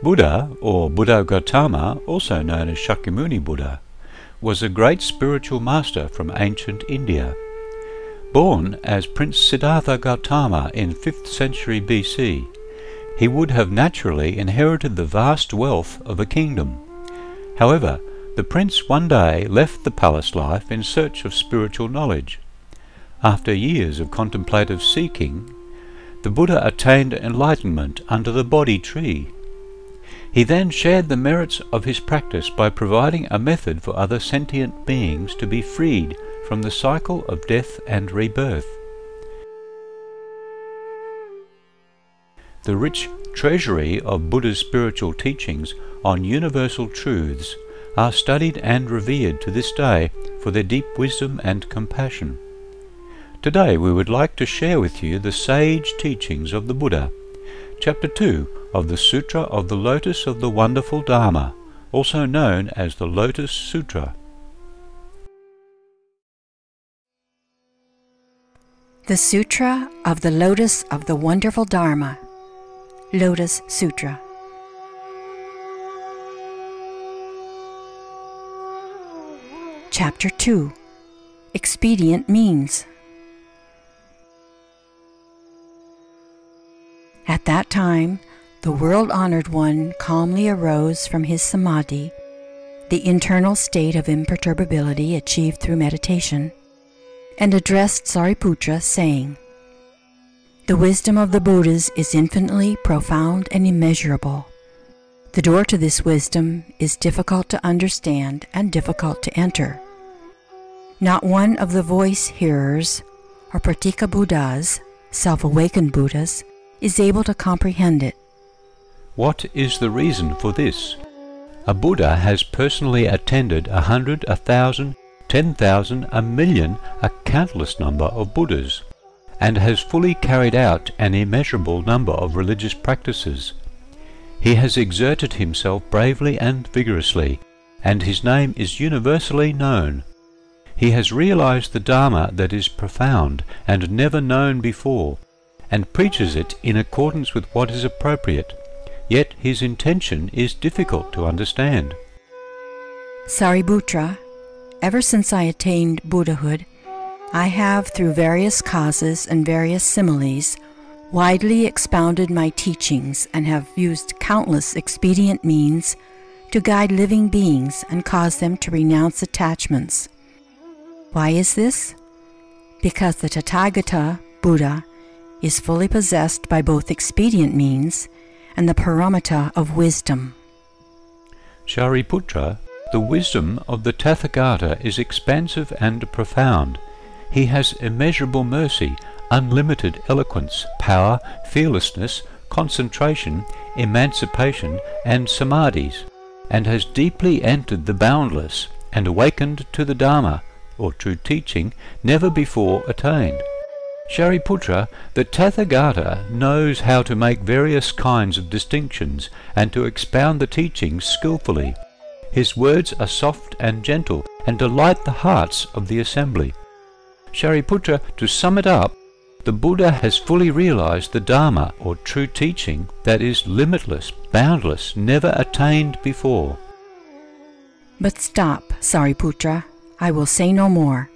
Buddha, or Buddha Gautama, also known as Shakyamuni Buddha, was a great spiritual master from ancient India. Born as Prince Siddhartha Gautama in 5th century BC, he would have naturally inherited the vast wealth of a kingdom. However, the prince one day left the palace life in search of spiritual knowledge. After years of contemplative seeking, the Buddha attained enlightenment under the Bodhi tree. He then shared the merits of his practice by providing a method for other sentient beings to be freed from the cycle of death and rebirth. The rich treasury of Buddha's spiritual teachings on universal truths are studied and revered to this day for their deep wisdom and compassion. Today we would like to share with you the sage teachings of the Buddha, Chapter 2 of the Sutra of the Lotus of the Wonderful Dharma, also known as the Lotus Sutra. The Sutra of the Lotus of the Wonderful Dharma, Lotus Sutra. Chapter 2. Expedient Means. At that time, the world-honored one calmly arose from his samadhi, the internal state of imperturbability achieved through meditation, and addressed Sariputra, saying, "The wisdom of the Buddhas is infinitely profound and immeasurable. The door to this wisdom is difficult to understand and difficult to enter. Not one of the voice hearers, or pratika Buddhas, self-awakened Buddhas, is able to comprehend it." What is the reason for this? A Buddha has personally attended 100, 1,000, 10,000, 1,000,000, a countless number of Buddhas, and has fully carried out an immeasurable number of religious practices. He has exerted himself bravely and vigorously, and his name is universally known. He has realized the Dharma that is profound and never known before, and preaches it in accordance with what is appropriate, yet his intention is difficult to understand. Sariputra, ever since I attained Buddhahood, I have, through various causes and various similes, widely expounded my teachings and have used countless expedient means to guide living beings and cause them to renounce attachments. Why is this? Because the Tathagata, Buddha, is fully possessed by both expedient means and the paramita of wisdom. Shariputra, the wisdom of the Tathagata is expansive and profound. He has immeasurable mercy, unlimited eloquence, power, fearlessness, concentration, emancipation, and samadhis, and has deeply entered the boundless and awakened to the Dharma, or true teaching, never before attained. Shariputra, the Tathagata knows how to make various kinds of distinctions and to expound the teachings skillfully. His words are soft and gentle and delight the hearts of the assembly. Shariputra, to sum it up, the Buddha has fully realized the Dharma, or true teaching, that is limitless, boundless, never attained before. But stop, Sariputra, I will say no more.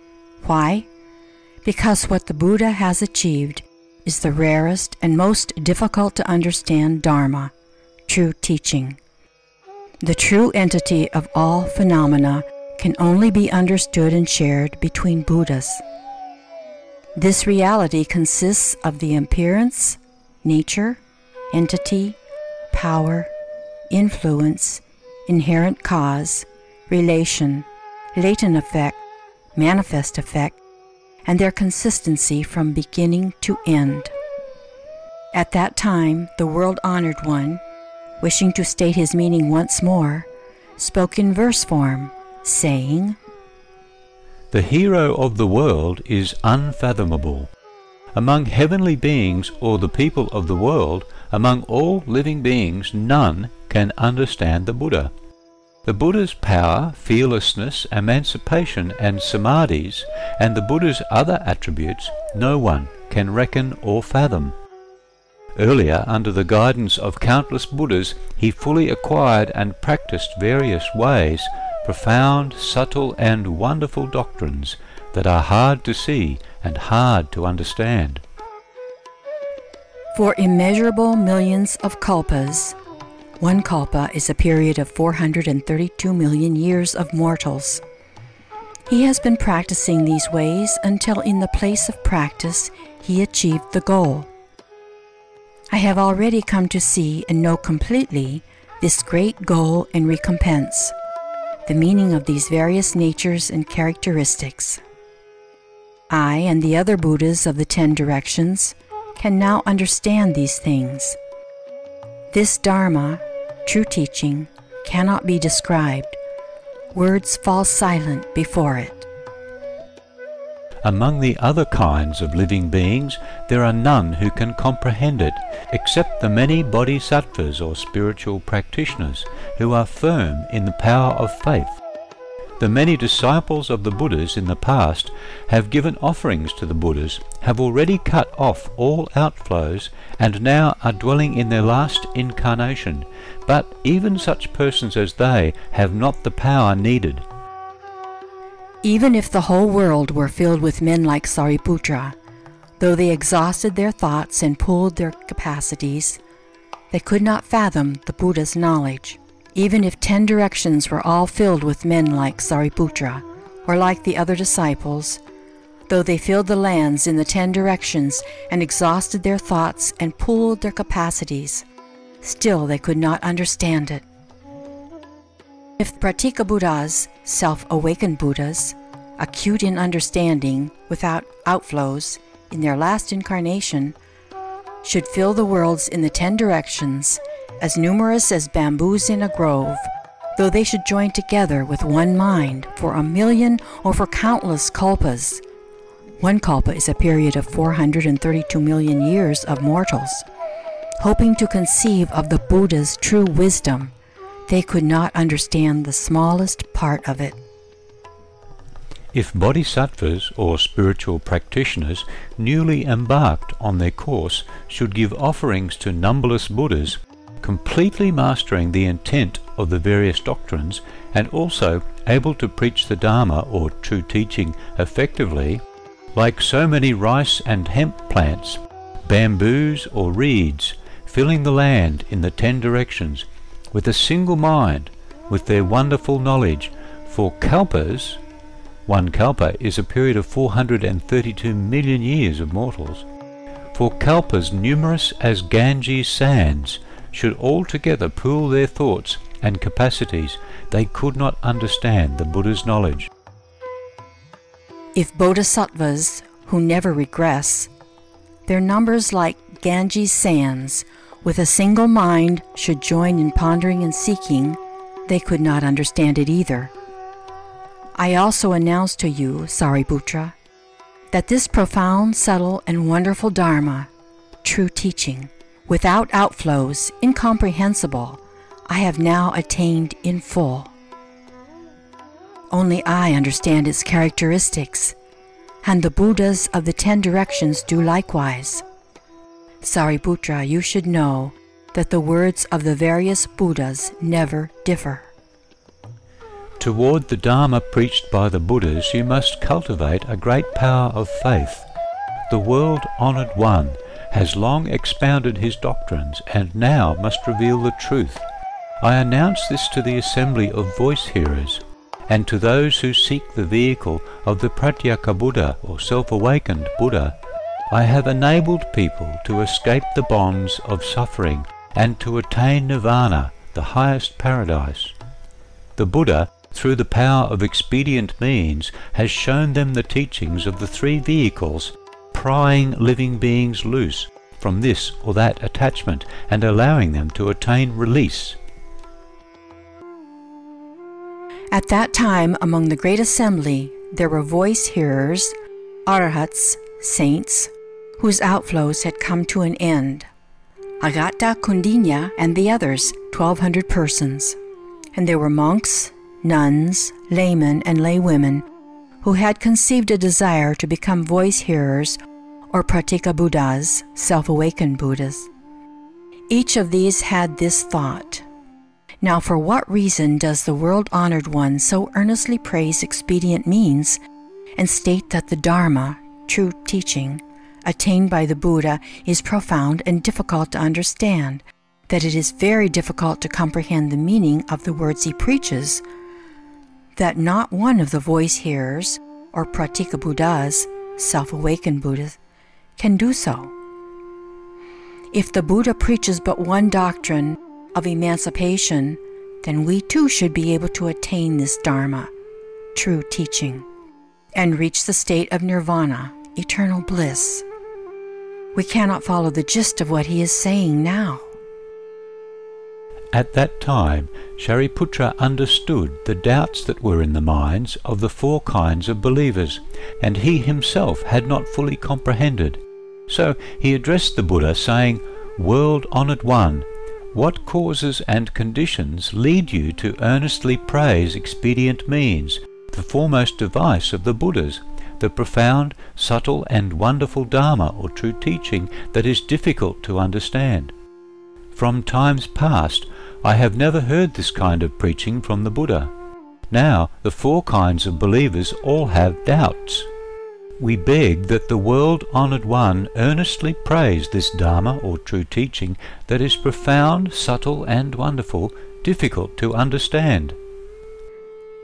Why? Because what the Buddha has achieved is the rarest and most difficult to understand Dharma, true teaching. The true entity of all phenomena can only be understood and shared between Buddhas. This reality consists of the appearance, nature, entity, power, influence, inherent cause, relation, latent effect, manifest effect, and their consistency from beginning to end. At that time, the world-honored one, wishing to state his meaning once more, spoke in verse form, saying, "The hero of the world is unfathomable. Among heavenly beings or the people of the world, among all living beings, none can understand the Buddha. The Buddha's power, fearlessness, emancipation, and samadhis, and the Buddha's other attributes, no one can reckon or fathom. Earlier, under the guidance of countless Buddhas, he fully acquired and practiced various ways, profound, subtle and wonderful doctrines that are hard to see and hard to understand. For immeasurable millions of kalpas, one kalpa is a period of 432 million years of mortals. He has been practicing these ways until in the place of practice he achieved the goal. I have already come to see and know completely this great goal and recompense, the meaning of these various natures and characteristics. I and the other Buddhas of the 10 directions can now understand these things. This Dharma, true teaching, cannot be described. Words fall silent before it. Among the other kinds of living beings, there are none who can comprehend it, except the many bodhisattvas or spiritual practitioners who are firm in the power of faith. The many disciples of the Buddhas in the past have given offerings to the Buddhas, have already cut off all outflows, and now are dwelling in their last incarnation, but even such persons as they have not the power needed. Even if the whole world were filled with men like Sariputra, though they exhausted their thoughts and pooled their capacities, they could not fathom the Buddha's knowledge. Even if 10 directions were all filled with men like Sariputra, or like the other disciples, though they filled the lands in the 10 directions and exhausted their thoughts and pooled their capacities, still they could not understand it. If Pratika Buddhas, self-awakened Buddhas, acute in understanding, without outflows, in their last incarnation, should fill the worlds in the 10 directions, as numerous as bamboos in a grove, though they should join together with one mind for 1,000,000 or for countless kalpas. One kalpa is a period of 432 million years of mortals. Hoping to conceive of the Buddha's true wisdom, they could not understand the smallest part of it. If bodhisattvas or spiritual practitioners newly embarked on their course should give offerings to numberless Buddhas, completely mastering the intent of the various doctrines and also able to preach the Dharma or true teaching effectively, like so many rice and hemp plants, bamboos or reeds, filling the land in the 10 directions, with a single mind, with their wonderful knowledge, for kalpas, one kalpa is a period of 432 million years of mortals, for kalpas numerous as Ganges sands, should altogether pool their thoughts and capacities, they could not understand the Buddha's knowledge. If bodhisattvas, who never regress, their numbers like Ganges sands, with a single mind should join in pondering and seeking, they could not understand it either. I also announce to you, Sariputra, that this profound, subtle, and wonderful Dharma, true teaching, without outflows, incomprehensible, I have now attained in full. Only I understand its characteristics, and the Buddhas of the 10 directions do likewise. Sariputra, you should know that the words of the various Buddhas never differ. Toward the Dharma preached by the Buddhas you must cultivate a great power of faith. The world-honoured one has long expounded his doctrines and now must reveal the truth. I announce this to the assembly of voice-hearers, and to those who seek the vehicle of the Pratyeka Buddha or self-awakened Buddha. I have enabled people to escape the bonds of suffering and to attain nirvana, the highest paradise. The Buddha, through the power of expedient means, has shown them the teachings of the 3 vehicles, prying living beings loose from this or that attachment and allowing them to attain release. At that time, among the great assembly, there were voice-hearers, arhats, saints, whose outflows had come to an end, Agata Kundinya and the others, 1,200 persons. And there were monks, nuns, laymen, and laywomen who had conceived a desire to become voice-hearers or Pratyeka Buddhas, self-awakened Buddhas. Each of these had this thought: now for what reason does the world-honored one so earnestly praise expedient means and state that the Dharma, true teaching, attained by the Buddha is profound and difficult to understand, that it is very difficult to comprehend the meaning of the words he preaches, that not one of the voice hearers, or pratika Buddhas, self-awakened Buddhas, can do so. If the Buddha preaches but one doctrine of emancipation, then we too should be able to attain this Dharma, true teaching, and reach the state of nirvana, eternal bliss. We cannot follow the gist of what he is saying now. At that time, Shariputra understood the doubts that were in the minds of the four kinds of believers, and he himself had not fully comprehended. So he addressed the Buddha, saying, "World-honored one, what causes and conditions lead you to earnestly praise expedient means, the foremost device of the Buddhas, the profound, subtle and wonderful Dharma or true teaching that is difficult to understand? From times past I have never heard this kind of preaching from the Buddha. Now the four kinds of believers all have doubts. We beg that the world-honored one earnestly praise this Dharma or true teaching that is profound, subtle and wonderful, difficult to understand."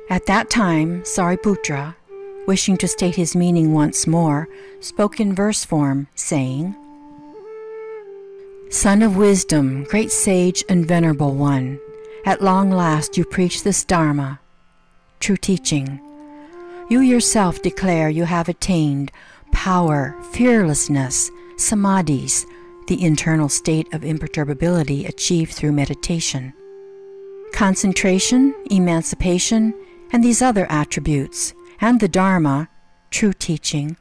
At that time, Sariputra, wishing to state his meaning once more, spoke in verse form, saying, "Son of wisdom, great sage and venerable one, at long last you preach this Dharma, true teaching. You yourself declare you have attained power, fearlessness, samadhis, the internal state of imperturbability achieved through meditation, concentration, emancipation, and these other attributes, and the Dharma, true teaching,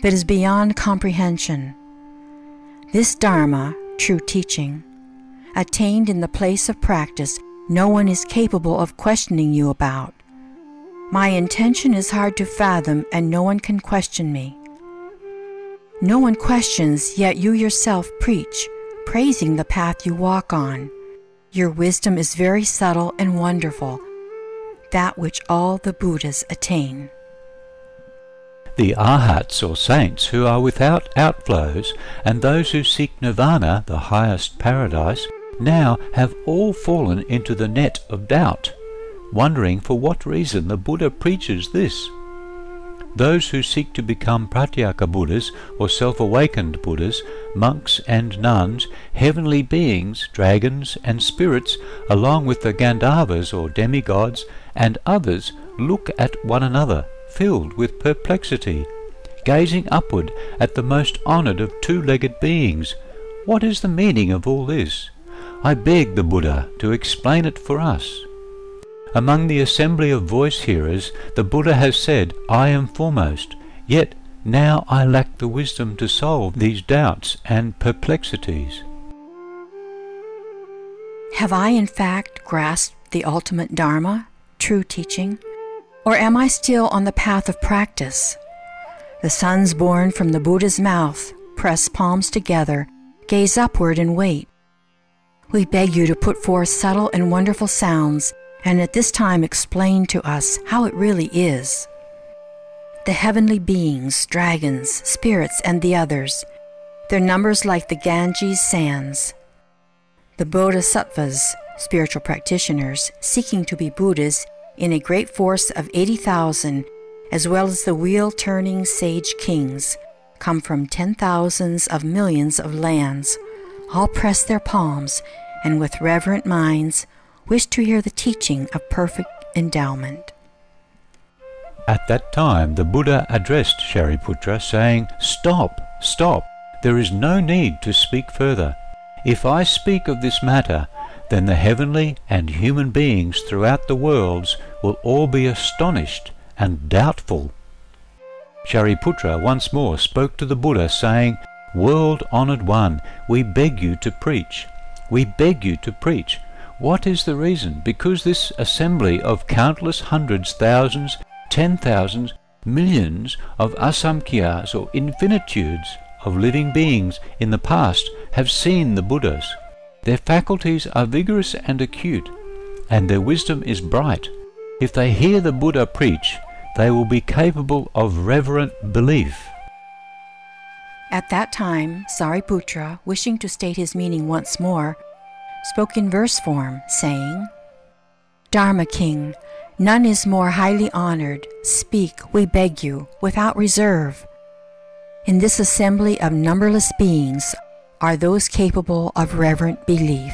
that is beyond comprehension. This Dharma, true teaching, attained in the place of practice, no one is capable of questioning you about. My intention is hard to fathom, and no one can question me. No one questions, yet you yourself preach, praising the path you walk on. Your wisdom is very subtle and wonderful, that which all the Buddhas attain." The Arhats or saints who are without outflows, and those who seek nirvana, the highest paradise, now have all fallen into the net of doubt, wondering for what reason the Buddha preaches this. Those who seek to become pratyeka Buddhas or self-awakened Buddhas, monks and nuns, heavenly beings, dragons and spirits, along with the Gandharvas or demigods and others, look at one another, filled with perplexity, gazing upward at the most honoured of two-legged beings. What is the meaning of all this? I beg the Buddha to explain it for us. Among the assembly of voice hearers, the Buddha has said, "I am foremost," yet now I lack the wisdom to solve these doubts and perplexities. Have I in fact grasped the ultimate Dharma, true teaching, or am I still on the path of practice? The sons born from the Buddha's mouth press palms together, gaze upward and wait. We beg you to put forth subtle and wonderful sounds, and at this time explain to us how it really is. The heavenly beings, dragons, spirits, and the others, their numbers like the Ganges sands. The Bodhisattvas, spiritual practitioners, seeking to be Buddhas in a great force of 80,000, as well as the wheel-turning sage kings, come from 10,000s of millions of lands, all press their palms, and with reverent minds wish to hear the teaching of perfect endowment. At that time the Buddha addressed Shariputra, saying, "Stop, stop, there is no need to speak further. If I speak of this matter, then the heavenly and human beings throughout the worlds will all be astonished and doubtful." Shariputra once more spoke to the Buddha, saying, "World-honored one, we beg you to preach. We beg you to preach. What is the reason? Because this assembly of countless hundreds, thousands, 10,000s, millions of asamkhyas or infinitudes of living beings in the past have seen the Buddhas. Their faculties are vigorous and acute, and their wisdom is bright. If they hear the Buddha preach, they will be capable of reverent belief. At that time, Sariputra, wishing to state his meaning once more, spoke in verse form, saying, Dharma King, none is more highly honored. Speak, we beg you, without reserve. In this assembly of numberless beings are those capable of reverent belief.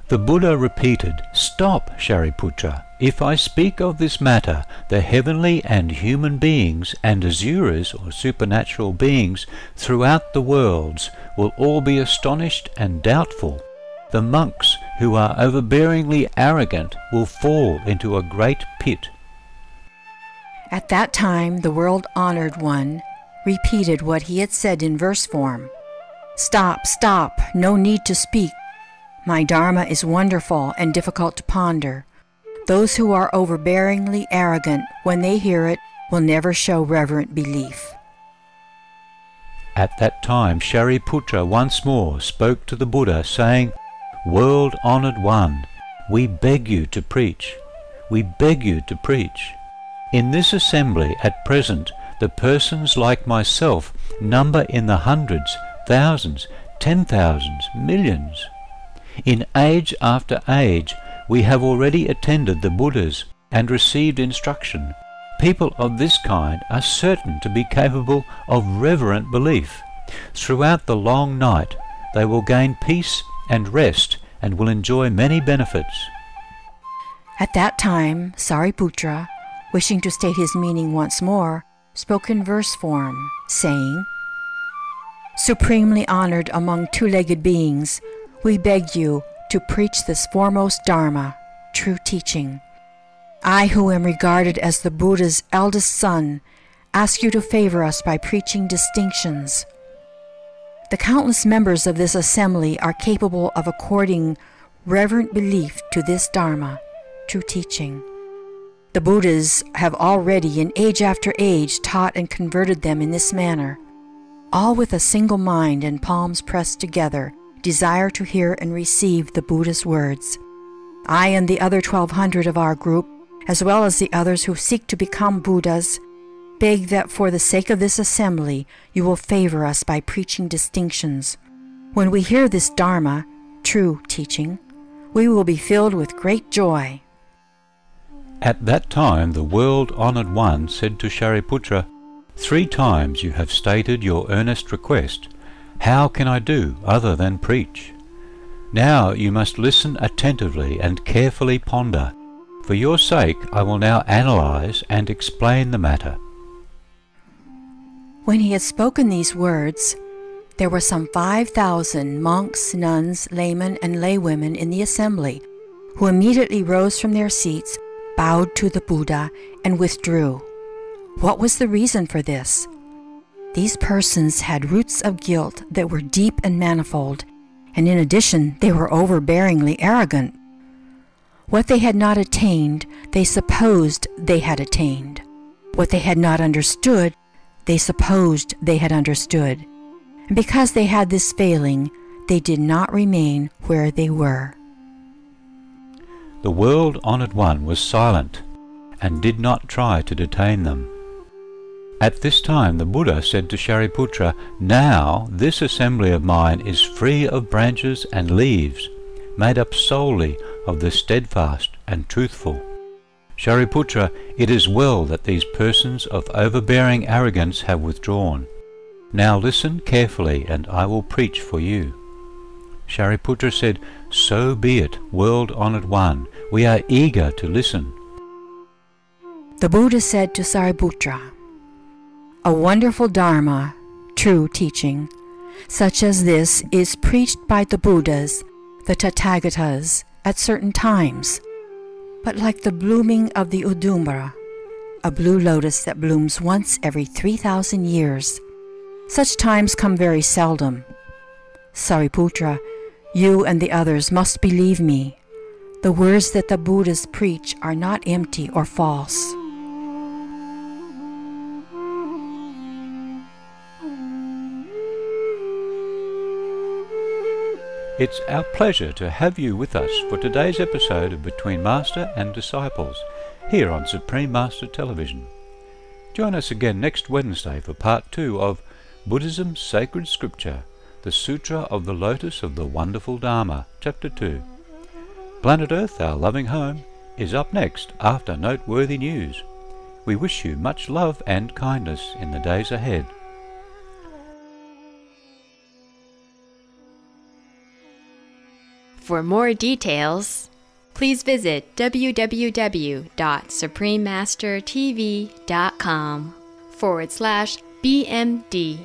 The Buddha repeated, Stop, Shariputra. If I speak of this matter, the heavenly and human beings and asuras, or supernatural beings, throughout the worlds will all be astonished and doubtful. The monks who are overbearingly arrogant will fall into a great pit. At that time, the world-honored one repeated what he had said in verse form. Stop, stop, no need to speak. My Dharma is wonderful and difficult to ponder. Those who are overbearingly arrogant, when they hear it, will never show reverent belief. At that time, Shariputra once more spoke to the Buddha, saying, World-honored one, we beg you to preach. We beg you to preach. In this assembly at present, the persons like myself number in the hundreds, thousands, 10,000s, millions. In age after age, we have already attended the Buddhas and received instruction. People of this kind are certain to be capable of reverent belief. Throughout the long night, they will gain peace and rest and will enjoy many benefits. At that time, Sariputra, wishing to state his meaning once more, spoke in verse form, saying, Supremely honored among two-legged beings, we beg you to preach this foremost Dharma, true teaching. I, who am regarded as the Buddha's eldest son, ask you to favor us by preaching distinctions. The countless members of this assembly are capable of according reverent belief to this Dharma, true teaching. The Buddhas have already, in age after age, taught and converted them in this manner. All with a single mind and palms pressed together, desire to hear and receive the Buddha's words. I and the other 1,200 of our group, as well as the others who seek to become Buddhas, beg that for the sake of this assembly you will favor us by preaching distinctions. When we hear this Dharma, true teaching, we will be filled with great joy. At that time the world-honored one said to Shariputra, 3 times you have stated your earnest request. How can I do other than preach? Now you must listen attentively and carefully ponder. For your sake I will now analyze and explain the matter. When he had spoken these words, there were some 5,000 monks, nuns, laymen, and laywomen in the assembly, who immediately rose from their seats, bowed to the Buddha, and withdrew. What was the reason for this? These persons had roots of guilt that were deep and manifold, and in addition they were overbearingly arrogant. What they had not attained, they supposed they had attained. What they had not understood, they supposed they had understood. And because they had this failing, they did not remain where they were. The world-honored one was silent and did not try to detain them. At this time the Buddha said to Shariputra, Now this assembly of mine is free of branches and leaves, made up solely of the steadfast and truthful. Shariputra, it is well that these persons of overbearing arrogance have withdrawn. Now listen carefully, and I will preach for you. Shariputra said, So be it, world-honored one. We are eager to listen. The Buddha said to Sariputra, A wonderful Dharma, true teaching, such as this is preached by the Buddhas, the Tathagatas, at certain times. But like the blooming of the Udumbara, a blue lotus that blooms once every 3,000 years, such times come very seldom. Sariputra, you and the others must believe me. The words that the Buddhas preach are not empty or false. It's our pleasure to have you with us for today's episode of Between Master and Disciples, here on Supreme Master Television. Join us again next Wednesday for Part 2 of Buddhism's Sacred Scripture, the Sutra of the Lotus of the Wonderful Dharma, Chapter 2. Planet Earth, our loving home, is up next after noteworthy news. We wish you much love and kindness in the days ahead. For more details, please visit www.suprememastertv.com/BMD.